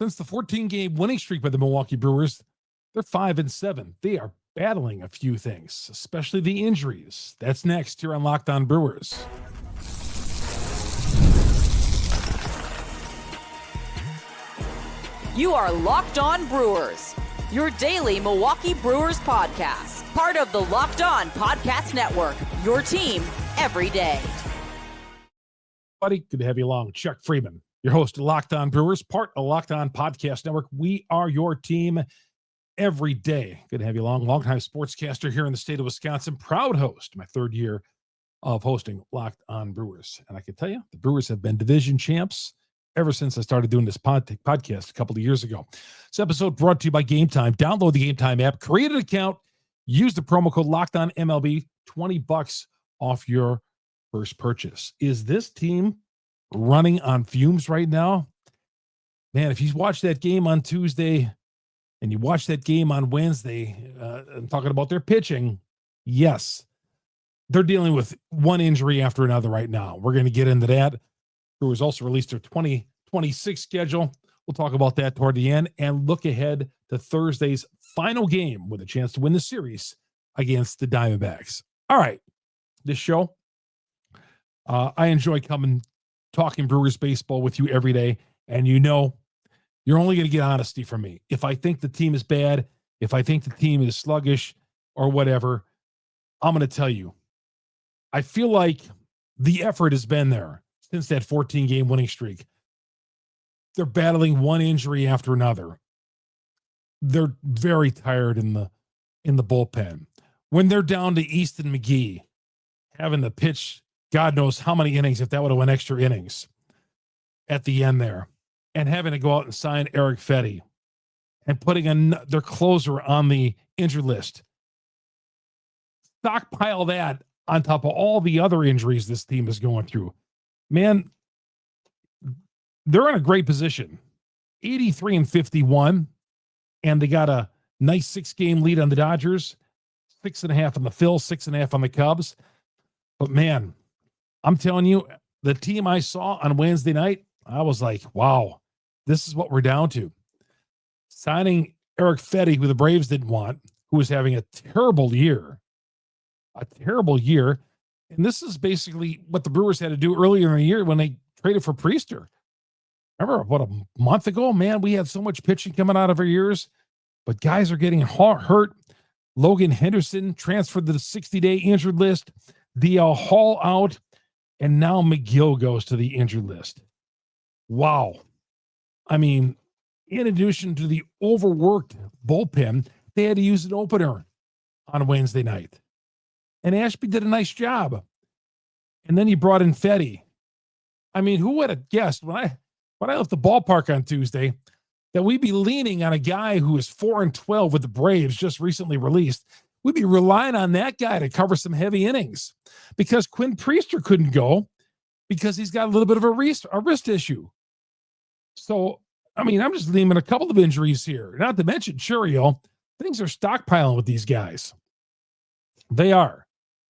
Since the 14-game winning streak by the Milwaukee Brewers, they're 5-7. They are battling a few things, especially the injuries. That's next here on Locked On Brewers. You are Locked On Brewers, your daily Milwaukee Brewers podcast. Part of the Locked On Podcast Network, your team every day. Buddy, good to have you along. Chuck Freimund, your host of Locked On Brewers, part of Locked On Podcast Network. We are your team every day. Good to have you along. Longtime sportscaster here in the state of Wisconsin. Proud host, my third year of hosting Locked On Brewers. And I can tell you, the Brewers have been division champs ever since I started doing this podcast a couple of years ago. This episode brought to you by Game Time. Download the Game Time app, create an account, use the promo code LOCKEDONMLB, $20 off your first purchase. Is this team running on fumes right now? Man, if you watch that game on Tuesday and you watch that game on Wednesday, I'm talking about their pitching, yes, they're dealing with one injury after another right now. We're going to get into that. Brewers also released their 2026 schedule. We'll talk about that toward the end and look ahead to Thursday's final game with a chance to win the series against the Diamondbacks. All right, this show, I enjoy talking Brewers baseball with you every day, and you know you're only going to get honesty from me. If I think the team is bad, if I think the team is sluggish or whatever, I'm going to tell you. I feel like the effort has been there since that 14-game winning streak. They're battling one injury after another. They're very tired in the bullpen. When they're down to Easton McGee, having to pitch God knows how many innings, if that would have went extra innings at the end there, and having to go out and sign Eric Fetty and putting their closer on the injured list. Stockpile that on top of all the other injuries this team is going through. Man, they're in a great position. 83-51, and they got a nice 6-game lead on the Dodgers, 6.5 on the Phils, 6.5 on the Cubs. But man, I'm telling you, the team I saw on Wednesday night, I was like, wow, this is what we're down to. Signing Eric Fetty, who the Braves didn't want, who was having a terrible year. And this is basically what the Brewers had to do earlier in the year when they traded for Priester. Remember, what, a month ago? Man, we had so much pitching coming out of our ears, but guys are getting hurt. Logan Henderson transferred to the 60-day injured list. DL Hall out, and now McGill goes to the injured list. Wow. I mean, in addition to the overworked bullpen, they had to use an opener on Wednesday night. And Ashby did a nice job. And then he brought in Fetty. I mean, who would have guessed when I left the ballpark on Tuesday that we'd be leaning on a guy who is 4-12 with the Braves, just recently released. We'd be relying on that guy to cover some heavy innings because Quinn Priester couldn't go because he's got a little bit of a wrist issue. So, I mean, I'm just naming a couple of injuries here, not to mention Churio. Things are stockpiling with these guys. They are.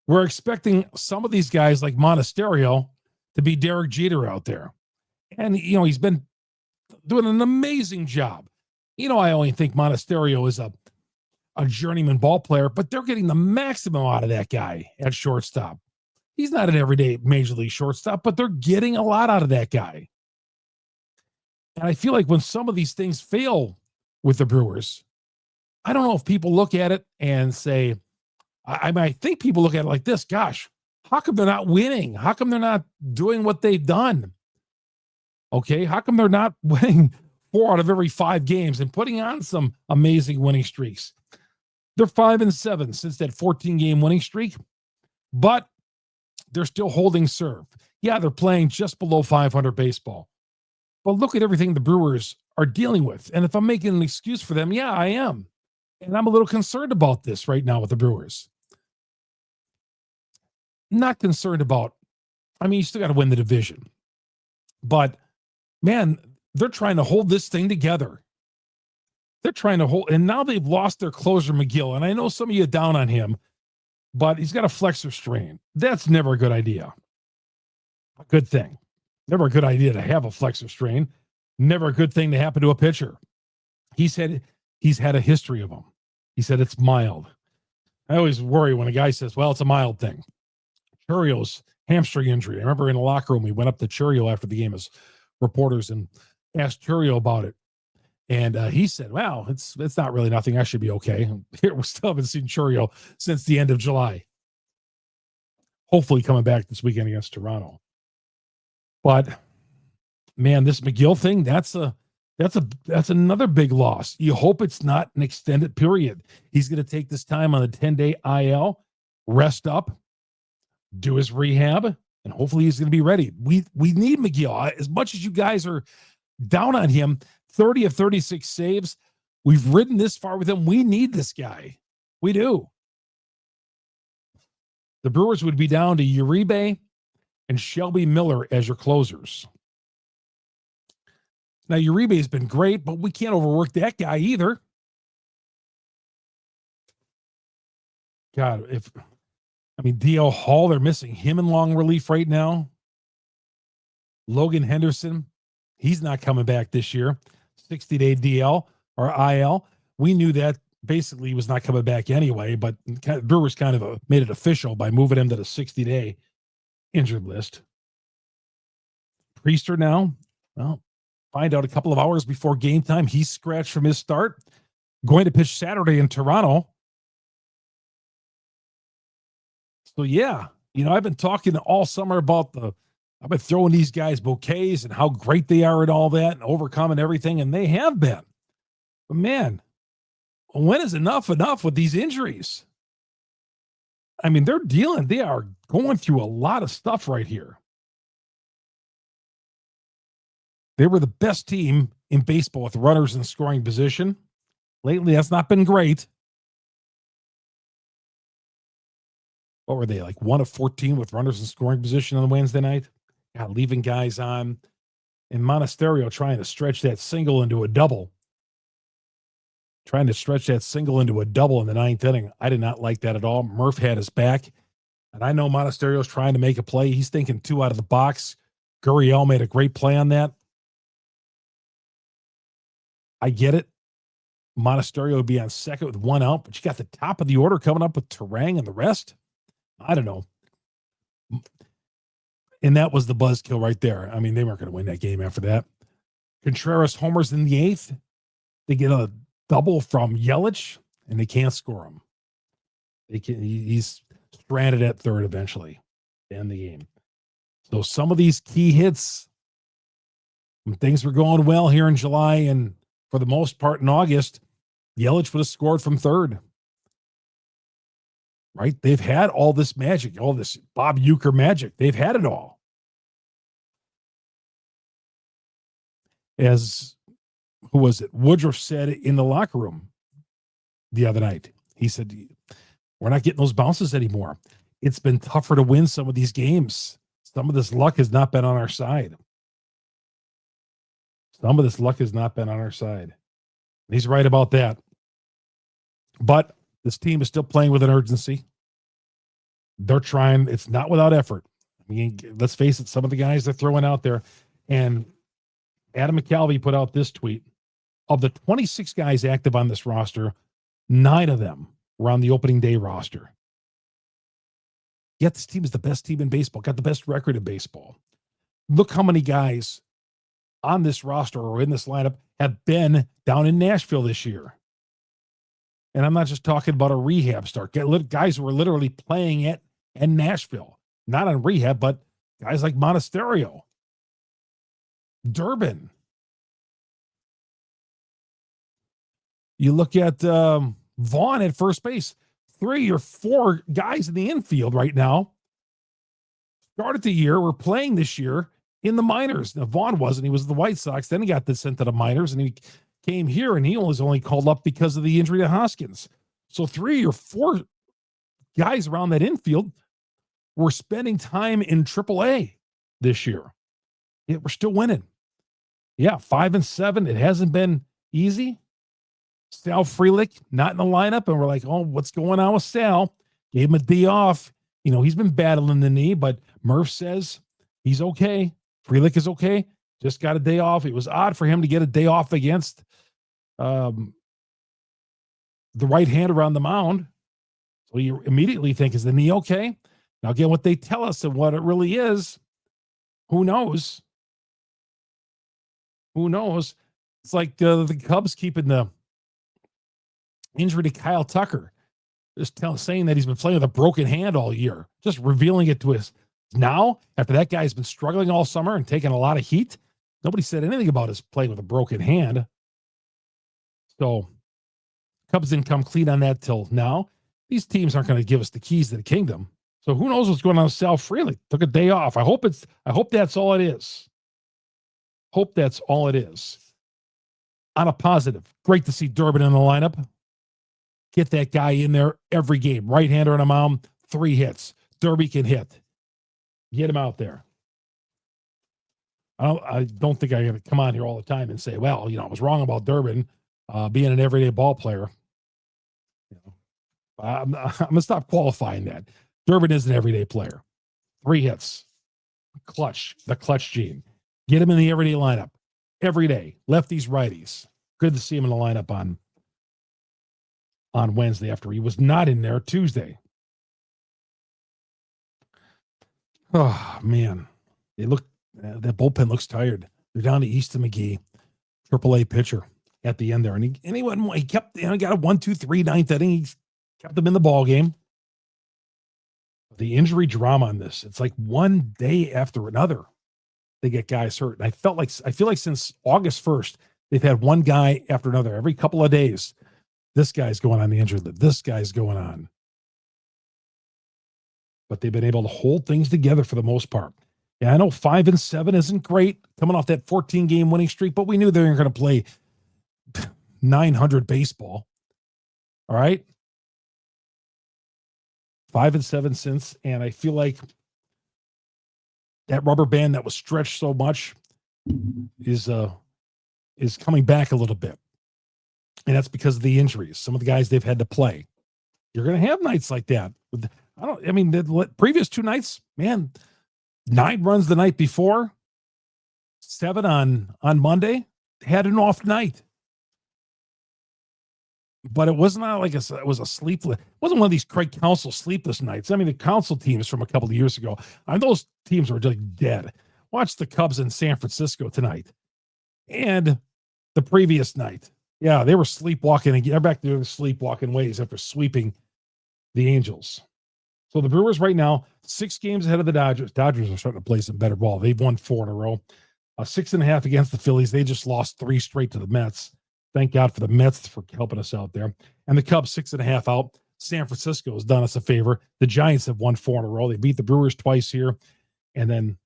We're expecting some of these guys like Monasterio to be Derek Jeter out there. And, he's been doing an amazing job. I only think Monasterio is a journeyman ball player, but they're getting the maximum out of that guy at shortstop. He's not an everyday major league shortstop, but they're getting a lot out of that guy. And I feel like when some of these things fail with the Brewers, I don't know if people look at it and say, I think people look at it like this, gosh, how come they're not winning? How come they're not doing what they've done? Okay, how come they're not winning 4 out of every 5 games and putting on some amazing winning streaks? They're 5-7 since that 14-game winning streak, but they're still holding serve. Yeah, they're playing just below 500 baseball. But look at everything the Brewers are dealing with. And if I'm making an excuse for them, yeah, I am. And I'm a little concerned about this right now with the Brewers. Not concerned about, you still got to win the division. But, man, they're trying to hold this thing together. They're trying to hold, and now they've lost their closer, McGill. And I know some of you are down on him, but he's got a flexor strain. That's never a good idea. A good thing. Never a good idea to have a flexor strain. Never a good thing to happen to a pitcher. He said he's had a history of them. He said it's mild. I always worry when a guy says, well, it's a mild thing. Churio's hamstring injury. I remember in the locker room, we went up to Churio after the game as reporters and asked Churio about it. And he said, well, it's not really nothing. I should be okay. Here, we still haven't seen Churio since the end of July. Hopefully coming back this weekend against Toronto. But man, this McGill thing, that's another big loss. You hope it's not an extended period. He's going to take this time on the 10-day IL, rest up, do his rehab, and hopefully he's going to be ready. We need McGill. As much as you guys are down on him, 30 of 36 saves. We've ridden this far with him. We need this guy. We do. The Brewers would be down to Uribe and Shelby Miller as your closers. Now, Uribe's been great, but we can't overwork that guy either. God, DL Hall, they're missing him in long relief right now. Logan Henderson, he's not coming back this year. 60-day DL or IL. We knew that basically he was not coming back anyway, but Brewers kind of made it official by moving him to the 60-day injured list. Priester now, well, find out a couple of hours before game time. He's scratched from his start. Going to pitch Saturday in Toronto. So, yeah, I've been talking all summer about I've been throwing these guys bouquets and how great they are and all that and overcoming everything, and they have been. But, man, when is enough with these injuries? I mean, they are going through a lot of stuff right here. They were the best team in baseball with runners in scoring position. Lately, that's not been great. What were they, like 1 of 14 with runners in scoring position on Wednesday night? God, leaving guys on. And Monasterio trying to stretch that single into a double. In the ninth inning. I did not like that at all. Murph had his back. And I know Monasterio's trying to make a play. He's thinking 2 out of the box. Gurriel made a great play on that. I get it. Monasterio would be on second with 1 out, but you got the top of the order coming up with Terang and the rest. I don't know. And that was the buzzkill right there. I mean, they weren't going to win that game after that. Contreras homers in the 8th. They get a double from Yelich, and they can't score him. He's stranded at third eventually to end the game. So some of these key hits, when things were going well here in July and for the most part in August, Yelich would have scored from third. Right? They've had all this magic, all this Bob Uecker magic. They've had it all. As, who was it? Woodruff said in the locker room the other night. He said, we're not getting those bounces anymore. It's been tougher to win some of these games. Some of this luck has not been on our side. And he's right about that. But this team is still playing with an urgency. They're trying. It's not without effort. I mean, let's face it, some of the guys they're throwing out there. And Adam McCalvey put out this tweet. Of the 26 guys active on this roster, 9 of them were on the opening day roster. Yet this team is the best team in baseball, got the best record in baseball. Look how many guys on this roster or in this lineup have been down in Nashville this year. And I'm not just talking about a rehab start. Guys who were literally playing it in Nashville. Not on rehab, but guys like Monasterio. Durbin. You look at Vaughn at first base. 3 or 4 guys in the infield right now. Started the year. We're playing this year in the minors. Now, Vaughn wasn't. He was the White Sox. Then he got sent to the minors, and he came here, and he was only called up because of the injury to Hoskins. So 3 or 4 guys around that infield were spending time in AAA this year. Yet we're still winning. Yeah, 5-7. It hasn't been easy. Sal Frelick not in the lineup, and we're like, oh, what's going on with Sal? Gave him a D off. He's been battling the knee, but Murph says he's okay. Frelick is okay. Just got a day off. It was odd for him to get a day off against the right hand around the mound. So you immediately think, is the knee okay? Now, again, what they tell us and what it really is, who knows? Who knows? It's like the Cubs keeping the injury to Kyle Tucker, just saying that he's been playing with a broken hand all year, just revealing it to us now after that guy's been struggling all summer and taking a lot of heat. Nobody said anything about his playing with a broken hand. So Cubs didn't come clean on that till now. These teams aren't going to give us the keys to the kingdom. So who knows what's going on with Sal Frelick? Took a day off. I hope that's all it is. Hope that's all it is. On a positive, great to see Durbin in the lineup. Get that guy in there every game. Right-hander on a mound, 3 hits. Derby can hit. Get him out there. I don't think I got to come on here all the time and say, well, I was wrong about Durbin being an everyday ball player. I'm going to stop qualifying that. Durbin is an everyday player. 3 hits. Clutch. The clutch gene. Get him in the everyday lineup. Every day. Lefties, righties. Good to see him in the lineup on Wednesday after he was not in there Tuesday. Oh, man. That bullpen looks tired. They're down to Easton McGee, AAA pitcher at the end there. And he kept, got a 1-2-3 ninth inning. He kept them in the ball game. The injury drama on this, it's like one day after another, they get guys hurt. And I feel like since August 1st, they've had one guy after another. Every couple of days, this guy's going on the injured list. This guy's going on. But they've been able to hold things together for the most part. Yeah, I know 5-7 isn't great coming off that 14-game winning streak, but we knew they weren't going to play 900 baseball. All right. 5-7 since, and I feel like that rubber band that was stretched so much is coming back a little bit. And that's because of the injuries. Some of the guys they've had to play. You're going to have nights like that. The previous 2 nights, man, 9 runs the night before, 7 on Monday, had an off night. But it was not like it was a sleepless. It wasn't one of these Craig Counsell sleepless nights. I mean, the Counsell teams from a couple of years ago, those teams were just dead. Watch the Cubs in San Francisco tonight. And the previous night. Yeah, they were sleepwalking. They're back to their sleepwalking ways after sweeping the Angels. So the Brewers right now, 6 games ahead of the Dodgers. Dodgers are starting to play some better ball. They've won 4 in a row. 6.5 against the Phillies. They just lost 3 straight to the Mets. Thank God for the Mets for helping us out there. And the Cubs 6.5 out. San Francisco has done us a favor. The Giants have won 4 in a row. They beat the Brewers twice here. And then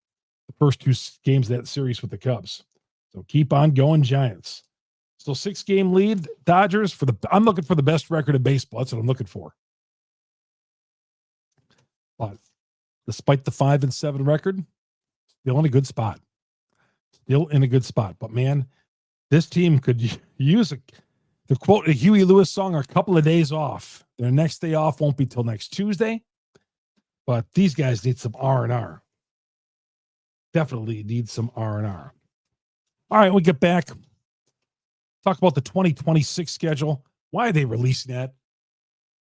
the first 2 games of that series with the Cubs. So keep on going, Giants. So 6-game lead, Dodgers. I'm looking for the best record in baseball. That's what I'm looking for. But despite the 5-7 record, still in a good spot. But man, this team could use to quote a Huey Lewis song, a couple of days off. Their next day off won't be till next Tuesday. But these guys need some R&R. Definitely need some R&R. All right, we get back. Talk about the 2026 schedule. Why are they releasing that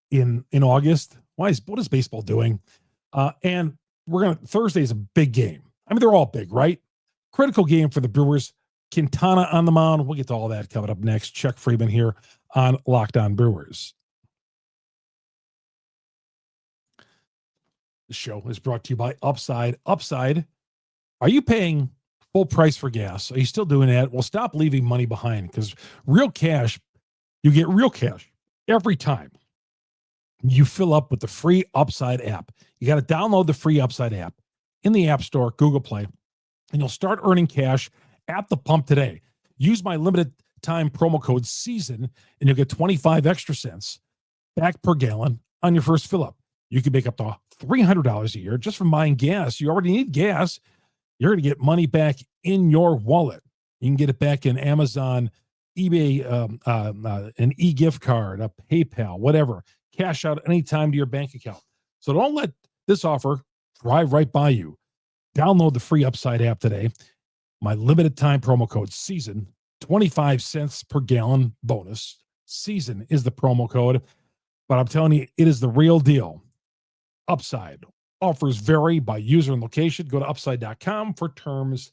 in August? What is baseball doing? And Thursday's a big game. I mean, they're all big, right? Critical game for the Brewers. Quintana on the mound. We'll get to all that coming up next. Chuck Freimund here on Locked On Brewers. The show is brought to you by Upside. Upside, are you paying full price for gas? Are you still doing that? Well, stop leaving money behind, because real cash, you get real cash every time you fill up with the free Upside app. You got to download the free Upside app in the App Store, Google Play, and you'll start earning cash at the pump today. Use my limited time promo code SEASON, and you'll get 25 extra cents back per gallon on your first fill up. You can make up to $300 a year just from buying gas. You already need gas. You're going to get money back in your wallet. You can get it back in Amazon, eBay, an e-gift card, a PayPal, whatever. Cash out anytime to your bank account. So don't let this offer drive right by you. Download the free Upside app today. my limited time promo code season, 25 cents per gallon bonus. Season is the promo code, but I'm telling you, it is the real deal. Upside. Offers vary by user and location. Go to upside.com for terms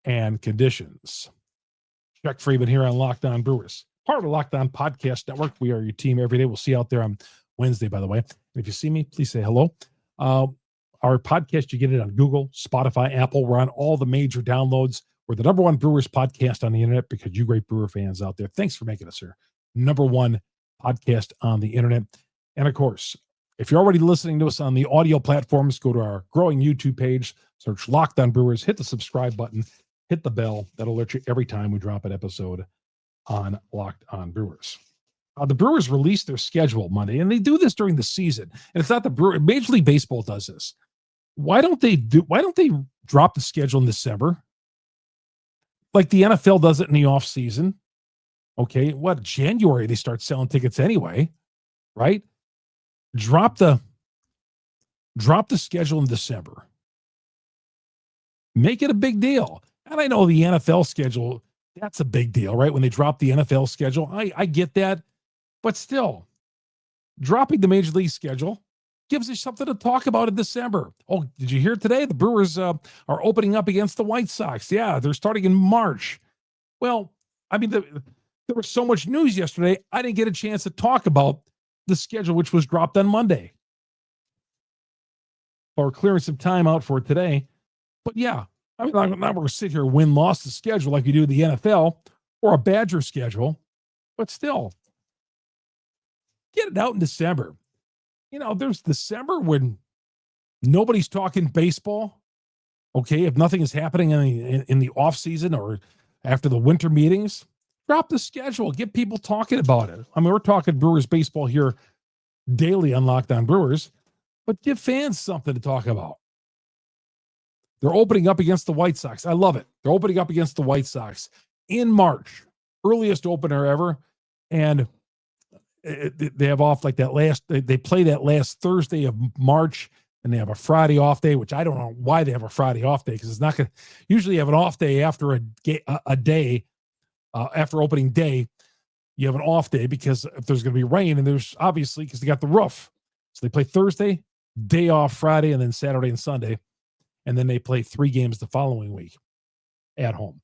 and conditions. Chuck Freimund here on Locked On Brewers, part of the Locked On Podcast Network. We are your team every day. We'll see you out there on Wednesday, by the way. If you see me, please say hello. Our podcast, you get it on Google, Spotify, Apple. We're on all the major downloads. We're the number one Brewers podcast on the internet because you great Brewer fans out there. Thanks for making us here. Number one podcast on the internet. And of course, if you're already listening to us on the audio platforms, go to our growing YouTube page, search Locked On Brewers, hit the subscribe button, hit the bell. That'll alert you every time we drop an episode on Locked On Brewers. The Brewers released their schedule Monday, and they do this during the season. And it's not the Brewers. Major League Baseball does this. Why don't they drop the schedule in December? Like the NFL does it in the offseason. Okay, January they start selling tickets anyway, right? Drop the schedule in December. Make it a big deal. And I know the NFL schedule, that's a big deal, right? When they drop the NFL schedule, I get that. But still, dropping the Major League schedule gives us something to talk about in December. Oh, did you hear today? The Brewers are opening up against the White Sox. Yeah, they're starting in March. Well, I mean, there was so much news yesterday, I didn't get a chance to talk about the schedule, which was dropped on Monday. Or clearing some time out for today. But yeah, I mean, I'm not going to sit here win-loss the schedule like you do the NFL or a Badger schedule, but still, get it out in December. You know, there's December when nobody's talking baseball. Okay, if nothing is happening in the off season or after the winter meetings, drop the schedule. Get people talking about it. I mean, we're talking Brewers baseball here daily on Locked On Brewers, but give fans something to talk about. They're opening up against the White Sox. I love it. They're opening up against the White Sox in March, earliest opener ever, and they have off like that they play that last Thursday of March, and they have a Friday off day, which I don't know why they have a Friday off day, because it's not going to usually have an off day after a day, after opening day, you have an off day because if there's going to be rain, and there's obviously because they got the roof. So they play Thursday, day off Friday, and then Saturday and Sunday. And then they play 3 games the following week at home.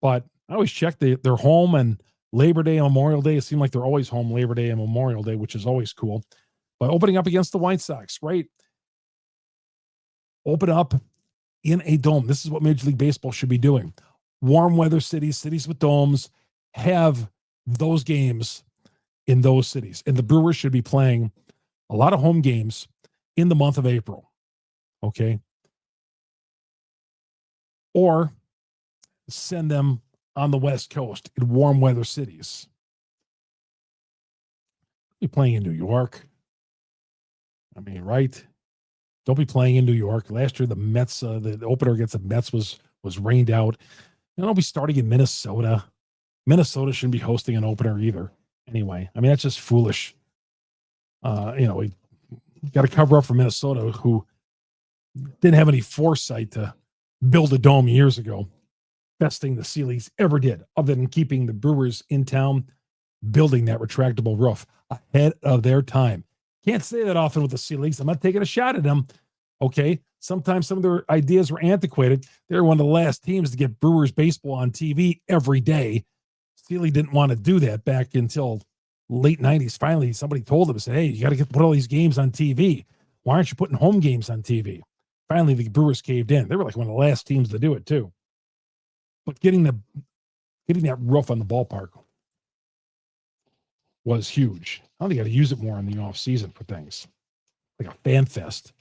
But I always check they're home and Labor Day and Memorial Day. It seems like they're always home Labor Day and Memorial Day, which is always cool. But opening up against the White Sox, right? Open up in a dome. This is what Major League Baseball should be doing. Warm weather cities, cities with domes, have those games in those cities. And the Brewers should be playing a lot of home games in the month of April. Okay? Or send them on the West Coast in warm weather cities. Be playing in New York. I mean, right? Don't be playing in New York. Last year, the Mets, the opener against the Mets was rained out. Don't be starting in Minnesota. Minnesota shouldn't be hosting an opener either. Anyway, I mean, that's just foolish. We got to cover up for Minnesota, who didn't have any foresight to build a dome years ago. Best thing the Sea Leagues ever did, other than keeping the Brewers in town, building that retractable roof ahead of their time. Can't say that often with the Sea Leagues. I'm not taking a shot at them. Okay. Sometimes some of their ideas were antiquated. They were one of the last teams to get Brewers baseball on TV every day. Sea League didn't want to do that back until late 90s. Finally, somebody told them, said, hey, you got to put all these games on TV. Why aren't you putting home games on TV? Finally, the Brewers caved in. They were like one of the last teams to do it too. But getting that roof on the ballpark was huge. Now they got to use it more in the off season for things like a fan fest.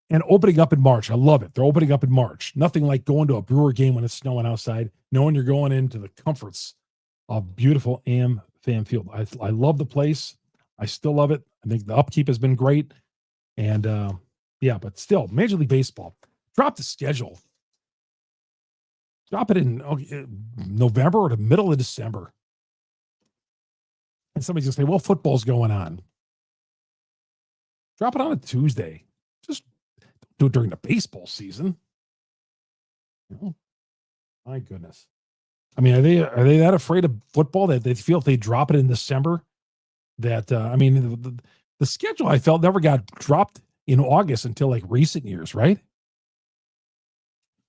And opening up in March, I love it. They're opening up in March. Nothing like going to a Brewer game when it's snowing outside, knowing you're going into the comforts of beautiful AmFam Field. I love the place. I still love it. I think the upkeep has been great. And but still, Major League Baseball, drop the schedule. Drop it in November or the middle of December. And somebody's going to say, well, football's going on. Drop it on a Tuesday. Just do it during the baseball season. My goodness. I mean, are they that afraid of football that they feel if they drop it in December that I mean the schedule I felt never got dropped in August until like recent years, right?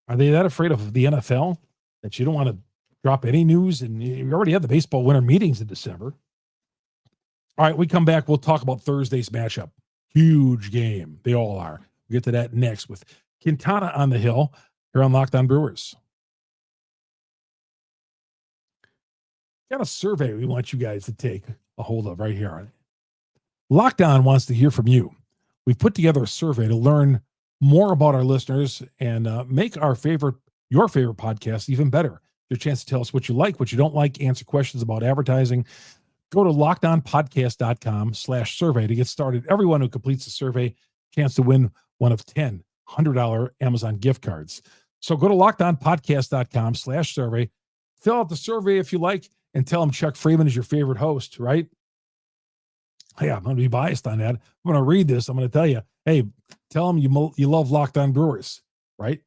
Are they that afraid of the NFL that you don't want to drop any news? And you already had the baseball winter meetings in December. All right, we come back. We'll talk about Thursday's matchup. Huge game. They all are. We'll get to that next with Quintana on the hill here on Locked On Brewers. Got a survey we want you guys to take a hold of right here. Locked On wants to hear from you. We've put together a survey to learn more about our listeners and make your favorite podcast even better. Your chance to tell us what you like, what you don't like, answer questions about advertising. Go to lockedonpodcast.com/survey to get started. Everyone who completes the survey, chance to win one of 10 $100 Amazon gift cards. So go to lockedonpodcast.com/survey. Fill out the survey if you like and tell them Chuck Freimund is your favorite host, right? Hey, I'm going to be biased on that. I'm going to read this. I'm going to tell you, hey, tell them you love Locked On Brewers, right?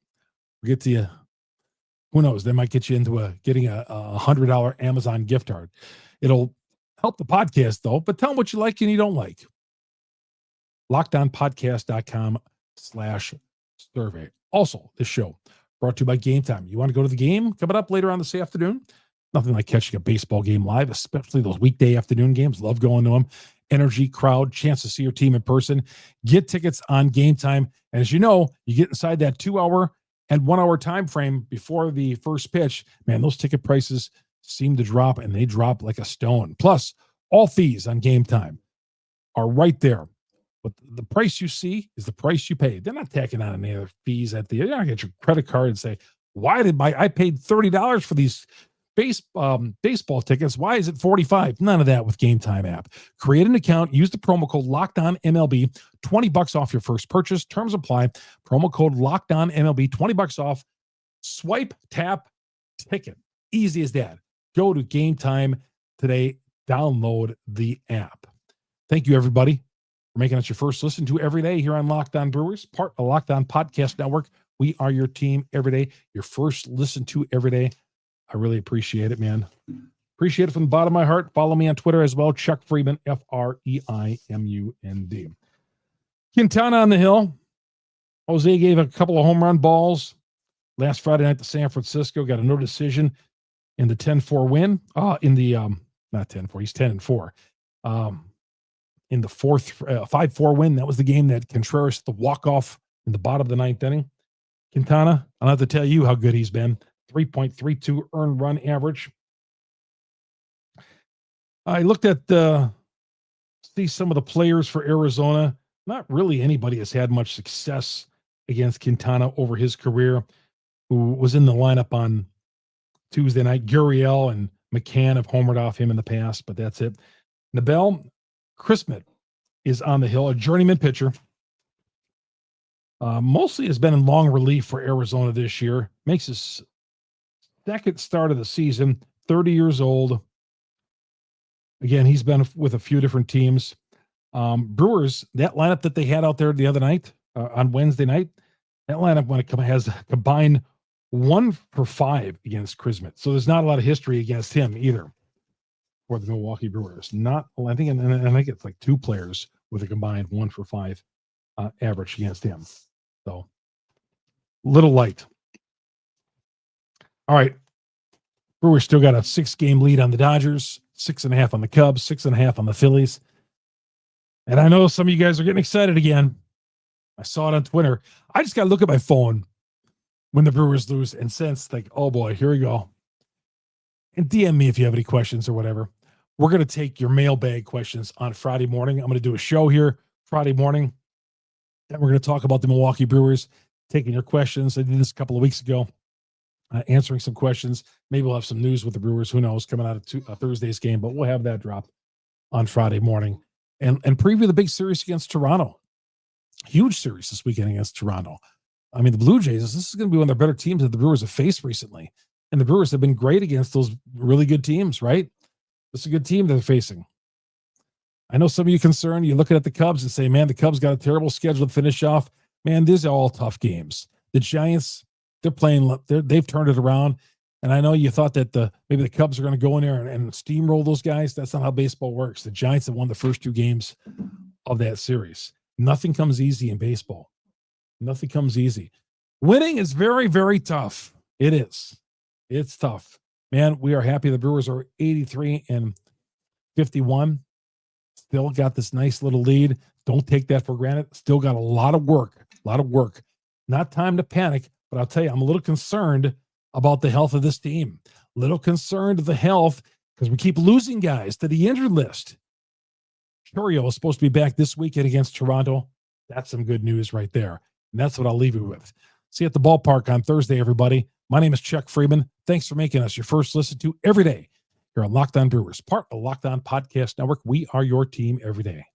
We'll get to you. Who knows? They might get you into getting a $100 Amazon gift card. It'll help the podcast, though, but tell them what you like and you don't like. LockedOnPodcast.com/survey. Also, this show brought to you by Game Time. You want to go to the game coming up later on this afternoon? Nothing like catching a baseball game live, especially those weekday afternoon games. Love going to them. Energy, crowd, chance to see your team in person. Get tickets on Game Time. And as you know, you get inside that 2-hour and 1-hour time frame before the first pitch. Man, those ticket prices seem to drop, and they drop like a stone. Plus, all fees on Game Time are right there. But the price you see is the price you pay. They're not tacking on any other fees at the end. You're not get your credit card and say, why did I paid $30 for these baseball tickets? Why is it $45? None of that with Game Time app. Create an account, use the promo code LOCKEDONMLB, $20 off your first purchase. Terms apply. Promo code LOCKEDONMLB, $20 off. Swipe, tap, ticket. Easy as that. Go to Game Time today. Download the app. Thank you, everybody, for making us your first listen to every day here on Locked On Brewers, part of Locked On Podcast Network. We are your team every day, your first listen to every day. I really appreciate it, man. Appreciate it from the bottom of my heart. Follow me on Twitter as well, Chuck Freimund, Freimund. Quintana on the hill. Jose gave a couple of home run balls last Friday night to San Francisco. Got a no decision in the 10-4 win. Not 10-4. He's 10-4. In the 5-4 win. That was the game that Contreras the walk-off in the bottom of the ninth inning. Quintana, I don't have to tell you how good he's been. 3.32 earned run average. I looked at see some of the players for Arizona. Not really anybody has had much success against Quintana over his career, who was in the lineup on Tuesday night. Gurriel and McCann have homered off him in the past, but that's it. Nabel Christmas is on the hill, a journeyman pitcher. Mostly has been in long relief for Arizona this year. Makes his second start of the season, 30 years old. Again, he's been with a few different teams. Brewers, that lineup that they had out there the other night, on Wednesday night, that lineup has combined 1 for 5 against Christmas. So there's not a lot of history against him either for the Milwaukee Brewers. I think it's like 2 players with a combined 1 for 5 average against him. So little light. All right. Brewers still got a 6-game lead on the Dodgers, 6.5 on the Cubs, 6.5 on the Phillies. And I know some of you guys are getting excited again. I saw it on Twitter. I just got to look at my phone when the Brewers lose and sense like, oh boy, here we go. And DM me if you have any questions or whatever. We're going to take your mailbag questions on Friday morning. I'm going to do a show here Friday morning. And we're going to talk about the Milwaukee Brewers, taking your questions. I did this a couple of weeks ago, answering some questions. Maybe we'll have some news with the Brewers. Who knows, coming out of Thursday's game. But we'll have that drop on Friday morning. And preview the big series against Toronto. Huge series this weekend against Toronto. I mean, the Blue Jays, this is going to be one of the better teams that the Brewers have faced recently. And the Brewers have been great against those really good teams, right? This is a good team they're facing. I know some of you concerned. You're looking at the Cubs and say, man, the Cubs got a terrible schedule to finish off. Man, these are all tough games. The Giants, they've turned it around. And I know you thought that maybe the Cubs are going to go in there and steamroll those guys. That's not how baseball works. The Giants have won the first 2 games of that series. Nothing comes easy in baseball. Nothing comes easy. Winning is very, very tough. It is. It's tough. Man, we are happy the Brewers are 83-51. Still got this nice little lead. Don't take that for granted. Still got a lot of work. Not time to panic, but I'll tell you, I'm a little concerned about the health of this team. Little concerned of the health because we keep losing guys to the injured list. Chourio is supposed to be back this weekend against Toronto. That's some good news right there. And that's what I'll leave you with. See you at the ballpark on Thursday, everybody. My name is Chuck Freimund. Thanks for making us your first listen to every day here on Locked On Brewers, part of the Locked On Podcast Network. We are your team every day.